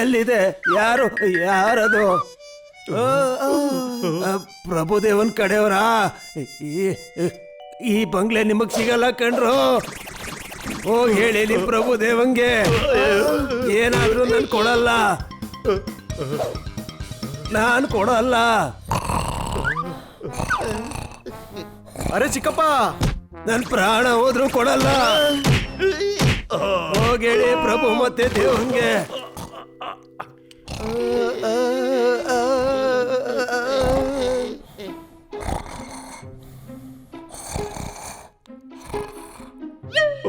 ಎಲ್ಲಿದೆ? ಯಾರದು? ಪ್ರಭುದೇವನ್ ಕಡೆಯವರಾ? ಈ ಬಂಗ್ಲೆ ನಿಮಗ್ ಸಿಗಲ್ಲ ಕಣ್ರು. ಹೋಗಿ ಹೇಳಿ ನಿಮ್ ಪ್ರಭುದೇವಂಗೆ ಏನಾದ್ರೂ ನಾನು ಕೊಡಲ್ಲ. ಅರೆ ಚಿಕ್ಕಪ್ಪ, ನನ್ ಪ್ರಾಣ ಹೋದ್ರು ಕೊಡಲ್ಲ. ಹೋಗೇಳಿ ಪ್ರಭು ಮತ್ತೆ ದೇವಂಗೆ.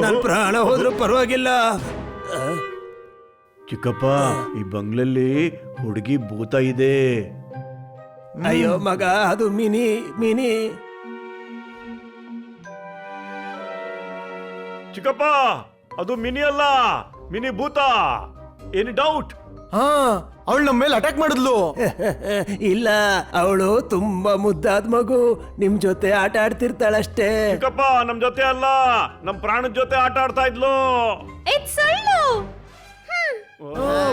ನನ್ ಪ್ರಾಣ ಹೋದ್ರು ಪರವಾಗಿಲ್ಲ. ಚಿಕ್ಕಪ್ಪ, ಈ ಬಂಗ್ಲಲ್ಲಿ ಹುಡುಗಿ ಭೂತ ಇದೆ. ಅಯ್ಯೋ ಮಗ, ಅದು ಮಿನಿ. ಚಿಕ್ಕಪ್ಪ, ಅದು ಮಿನಿ ಅಲ್ಲ, ಮಿನಿ ಭೂತ. ಏನಿ ಡೌಟ್? ಹಾ, ಅವಳು ನಮ್ಮ ಮೇಲೆ ಅಟ್ಯಾಕ್ ಮಾಡಿದ್ಲು. ಇಲ್ಲ, ಅವಳು ತುಂಬಾ ಮುದ್ದಾದ ಮಗು. ನಿಮ್ ಜೊತೆ ಆಟ ಆಡ್ತಿರ್ತಾಳಷ್ಟೇ. ಚಿಕ್ಕಪ್ಪ, ನಮ್ ಜೊತೆ ಅಲ್ಲ, ನಮ್ ಪ್ರಾಣದ ಜೊತೆ ಆಟ ಆಡ್ತಾ ಇದ್ಲು.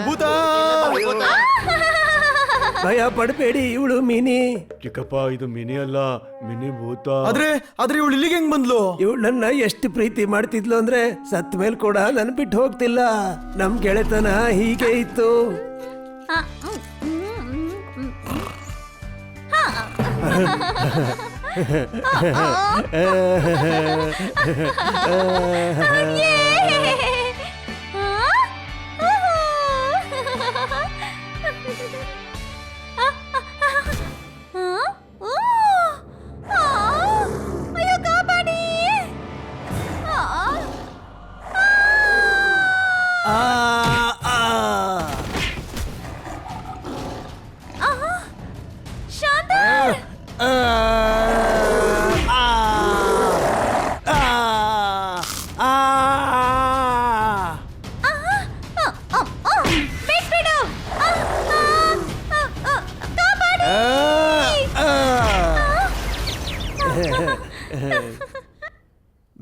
ಭೂತ! ಭಯ ಪಡಬೇಡಿ, ಇವಳು ಮಿನಿ. ಚಿಕ್ಕಪ್ಪ, ಇದು ಮಿನಿ ಅಲ್ಲ, ಮಿನಿ ಭೂತ. ಆದ್ರೆ ಇವಳು ಇಲ್ಲಿಗೆ ಹೆಂಗ್ ಬಂದ್ಲು? ಇವಳು ನನ್ನ ಎಷ್ಟು ಪ್ರೀತಿ ಮಾಡ್ತಿದ್ಲು ಅಂದ್ರೆ ಸತ್ ಮೇಲ್ ಕೂಡ ನನ್ ಬಿಟ್ಟು ಹೋಗ್ತಿಲ್ಲ. ನಮ್ ಗೆಳೆತನ ಹೀಗೆ ಇತ್ತು.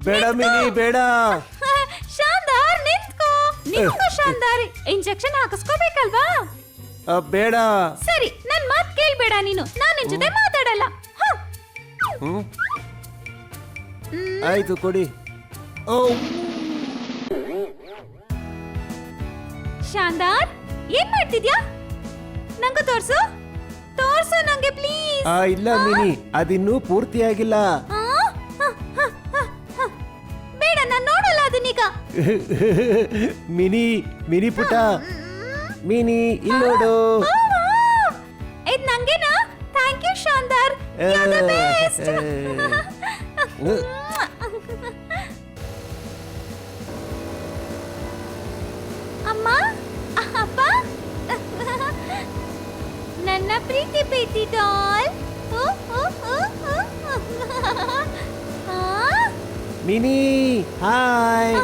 ಬೇಡ ಮಿನಿ, ಬೇಡ. ಶಾಂದಾರ್, ನಿಂತ್ಕೋ ಶಾಂದಾರ್. ಇಂಜೆಕ್ಷನ್ ಹಾಕಿಸ್ಕೋಬೇಕಲ್ವಾ? ಬೇಡ. ಸರಿ, ನನ್ ಮಾತ್ ಕೇಳ್ಬೇಡ ನೀನು. ನಾನು ನಿನ್ ಜೊತೆ ಮಾತಾಡಲ್ಲ. ಆಯ್ತು, ಕೊಡಿ. ಶಾಂದಾರ್, ಏನ್ ಮಾಡ್ತಿದ್ಯಾ? ನಂಗೂ ತೋರ್ಸು ನಂಗೆ ಪ್ಲೀಸ್. ಇಲ್ಲ ಮಿನಿ, ಅದಿನ್ನೂ ಪೂರ್ತಿಯಾಗಿಲ್ಲ. ಬೇಡ, ನಾನ್ ನೋಡಲ್ಲ ಅದನ್ನೀಗ. ಮಿನಿ ಪುಟ, ಮಿನಿ ಇಲ್ಲೋಡು. ಇದ್ ನಂಗೇನಾ? ಥ್ಯಾಂಕ್ ಯು ಶಾಂದಾರ್, ಯು ಆರ್ ದ ಬೆಸ್ಟ್. ಅಮ್ಮ, ಅಪ್ಪ, ನನ್ನ ಪ್ರೀತಿ ಡಾಲ್. ಮಿನಿ, ಹಾಯ್.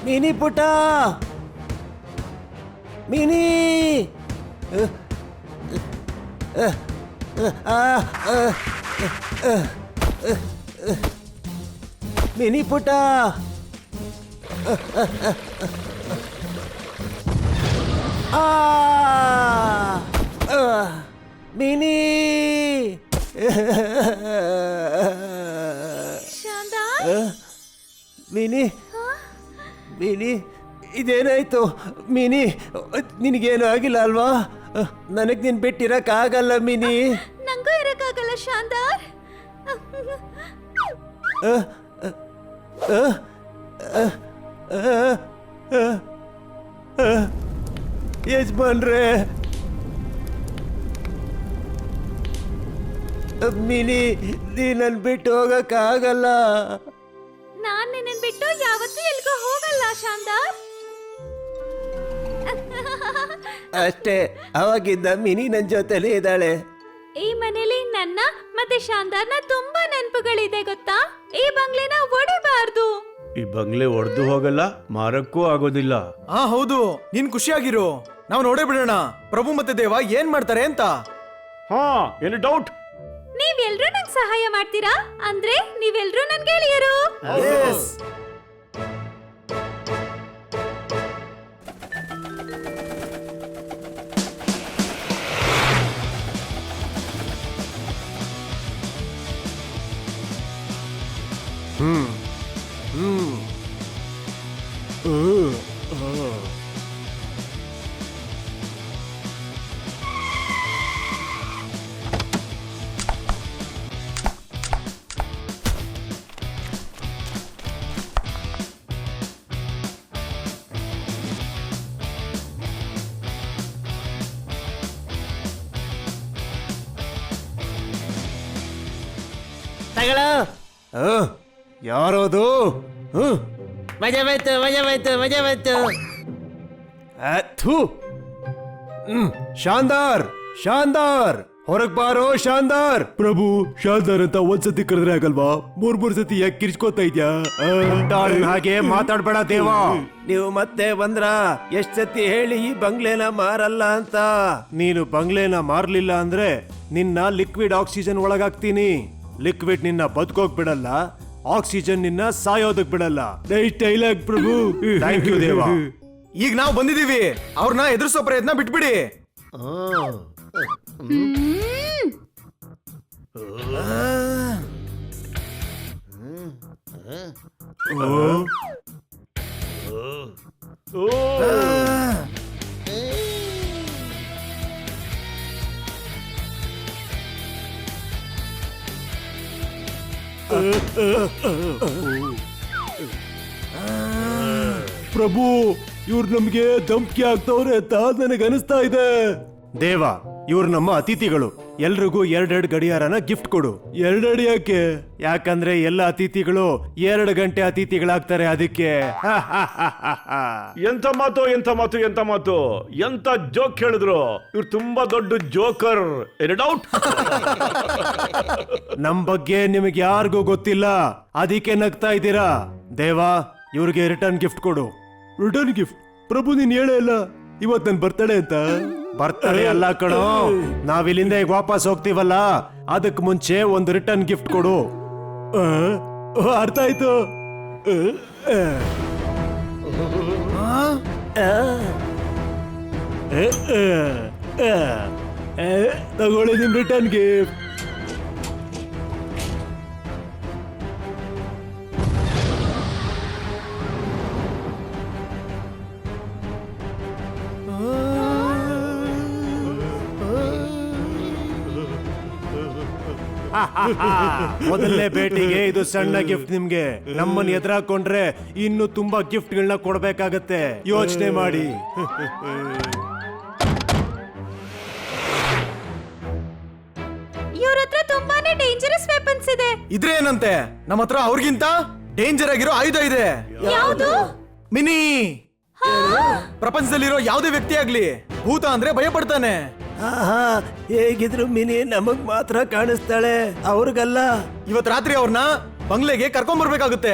ಮಿನಿ ಪುಟ, ಮಿನಿ. ಮಿನಿ ಪುಟ, ಮಿನಿ. ಮಿನಿ, ಇದೇನಾಯ್ತು ಮಿನಿ? ನಿನಗೇನು ಆಗಿಲ್ಲ ಅಲ್ವಾ? ನನಗ್ ನೀನ್ ಬಿಟ್ಟಿರಕ್ಕಾಗಲ್ಲ ಮಿನಿ. ನಂಗೂ ಇರಕ್ಕಾಗಲ್ಲ ಶಾಂದಾರ್. ಯಜಮಾನ್ರೆ, ಮಿನಿ, ನೀ ನನ್ ಬಿಟ್ಟು ಹೋಗಕ್ಕಾಗಲ್ಲ. ನಾನ್ ನಿನ್ನನ್ ಬಿಟ್ಟು ಯಾವತ್ತೂ ಎಲ್ಗೂ ಹೋಗಲ್ಲ ಶಾಂದಾರ್. ಅಷ್ಟೇ, ಅವಾಗಿದ್ದ ಮಿನಿ ನನ್ ಜೊತೆಲೇ ಇದ್ದಾಳೆ. ಈ ಮನೇಲಿ ನನ್ನ ಮತ್ತೆ ಶಾಂತಾರ್ನ ತುಂಬಾ ನೆನಪುಗಳಿದೆ ಗೊತ್ತಾ. ಈ ಬಂಗ್ಲೆನ ಒಡಿಬಾರ್ದು. ಈ ಬಂಗ್ಲೆ ಒಡೆದು ಹೋಗಲ್ಲ, ಮಾರಕ್ಕೂ ಆಗೋದಿಲ್ಲ. ಹಾ ಹೌದು, ನೀನ್ ಖುಷಿಯಾಗಿರು. ನಾವು ನೋಡೇ ಬಿಡೋಣ ಪ್ರಭು ಮತ್ತೆ ದೇವ ಏನ್ ಮಾಡ್ತಾರೆ ಅಂತ. ಹಾ, ಏನು ಡೌಟ್? ನೀವೆಲ್ರೂ ನಂಗೆ ಸಹಾಯ ಮಾಡ್ತೀರಾ? ಅಂದ್ರೆ ನೀವೆಲ್ರೂ ನನ್ ಗೆಳೆಯರು. ತಗಳ ಯಾರೋದು? ಮಜಾ ಬಂತು, ಮಜಾ ಬಂತು, ಮಜಾ ಬಂತು. ಥೂ. ಶಾಂದಾರ್, ಶಾಂದಾರ್, ಹೊರಗ್ ಬಾರೋ ಶಾಂದಾರ್. ಪ್ರಭು, ಶಾಂತಾರ್ ಅಂತ ಒಂದ್ಸತಿ ಕರೆದ್ರೆ ಆಗಲ್ವಾ? ಮೂರ್ ಸತಿ ಯಾಕೆ ಕಿರ್ಚ್ಕೋತಾ ಇದ್ಯಾ? ಹಾಗೆ ಮಾತಾಡ್ಬೇಡ ದೇವ. ನೀವು ಮತ್ತೆ ಬಂದ್ರ ಎಷ್ಟ್ ಸತಿ ಹೇಳಿ ಈ ಬಂಗ್ಲೆನ ಮಾರಲ್ಲ ಅಂತ. ನೀನು ಬಂಗ್ಲೆನ ಮಾರ್ಲಿಲ್ಲ ಅಂದ್ರೆ ನಿನ್ನ ಲಿಕ್ವಿಡ್ ಆಕ್ಸಿಜನ್ ಒಳಗಾಗ್ತೀನಿ. ಲಿಕ್ವಿಡ್ ನಿನ್ನ ಬದುಕೋಕ್ ಬಿಡಲ್ಲ, ಆಕ್ಸಿಜನ್ ನಿನ್ನ ಸಾಯೋದಕ್ ಬಿಡಲ್ಲ. Dialogue Prabhu. ಥ್ಯಾಂಕ್ ಯು ದೇವ. ಈಗ ನಾವು ಬಂದಿದೀವಿ, ಅವ್ರನ್ನ ಎದುರಿಸೋ ಪ್ರಯತ್ನ ಬಿಟ್ಬಿಡಿ. ಪ್ರಭು, ಇವ್ರು ನಮ್ಗೆ ಧಮ್ಕಿ ಆಗ್ತವ್ರೆ ಅಂತ ನನಗೆ ಅನಿಸ್ತಾ ಇದೆ. ದೇವ, ಇವ್ರು ನಮ್ಮ ಅತಿಥಿಗಳು. ಎಲ್ರಿಗೂ 2 ಗಡಿಯಾರನ ಗಿಫ್ಟ್ ಕೊಡು. 2 ಯಾಕೆ? ಯಾಕಂದ್ರೆ ಎಲ್ಲ ಅತಿಥಿಗಳು 2 ಗಂಟೆ ಅತಿಥಿಗಳಾಗ್ತಾರೆ, ಅದಕ್ಕೆ. ಎಂತ ಮಾತು, ಎಂತ ಮಾತು, ಎಂತ ಮಾತು, ಎಂತ ಜೋಕ್ ಹೇಳಿದ್ರು. ಇವ್ರು ತುಂಬಾ ದೊಡ್ಡ ಜೋಕರ್. ಏನು ಡೌಟ್? ನಮ್ ಬಗ್ಗೆ ನಿಮಗೆ ಯಾರಿಗೂ ಗೊತ್ತಿಲ್ಲ, ಅದಕ್ಕೆ ನಗ್ತಾ ಇದ್ದೀರಾ. ದೇವ, ಇವ್ರಿಗೆ ರಿಟರ್ನ್ ಗಿಫ್ಟ್ ಕೊಡು. Return gift? ಪ್ರಭು, ನೀನ್ ಹೇಳೇ ಇಲ್ಲ ಇವತ್ ನನ್ ಬರ್ತಡೆ ಅಂತ. ಬರ್ತಾರೆ ಅಲ್ಲ ಕಣೋ, ನಾವಿಲ್ಲಿಂದ ಈಗ ವಾಪಸ್ ಹೋಗ್ತೀವಲ್ಲ, ಅದಕ್ ಮುಂಚೆ ಒಂದು ರಿಟರ್ನ್ ಗಿಫ್ಟ್ ಕೊಡು. ಅರ್ಥ ಆಯ್ತು. ತಗೊಳ್ಳಿ ನಿಮ್ ರಿಟರ್ನ್ ಗಿಫ್ಟ್. ಮೊದಲನೇ ಭೇಟಿಗೆ ಇದು ಸಣ್ಣ ಗಿಫ್ಟ್ ನಿಮ್ಗೆ. ನಮ್ಮನ್ನ ಎದುರಾಕೊಂಡ್ರೆ ಇನ್ನು ತುಂಬಾ ಗಿಫ್ಟ್ ಗಳನ್ನ ಕೊಡ್ಬೇಕಾಗತ್ತೆ, ಯೋಚನೆ ಮಾಡಿ. ಇವ್ರ ಹತ್ರ ತುಂಬಾನೇ ಡೇಂಜರಸ್ ವೆಪನ್ಸ್ ಇದೆ. ಇದ್ರೆ ಏನಂತೆ, ನಮ್ಮ ಹತ್ರ ಅವ್ರಿಗಿಂತ ಡೇಂಜರ್ ಆಗಿರೋ ಆಯುಧ ಇದೆ. ಯಾವುದು? ಮಿನಿ. ಪ್ರಪಂಚದಲ್ಲಿರೋ ಯಾವುದೇ ವ್ಯಕ್ತಿ ಆಗ್ಲಿ ಭೂತ ಅಂದ್ರೆ ಭಯ ಪಡ್ತಾನೆ. ಹೇಗಿದ್ರು ಮಿನಿ ನಮಗ್ ಮಾತ್ರ ಕಾಣಿಸ್ತಾಳೆ, ಅವ್ರಿಗಲ್ಲ. ಇವತ್ ರಾತ್ರಿ ಅವ್ರನ್ನ ಬಂಗ್ಲೆಗೆ ಕರ್ಕೊಂಡ್ ಬರ್ಬೇಕಾಗುತ್ತೆ.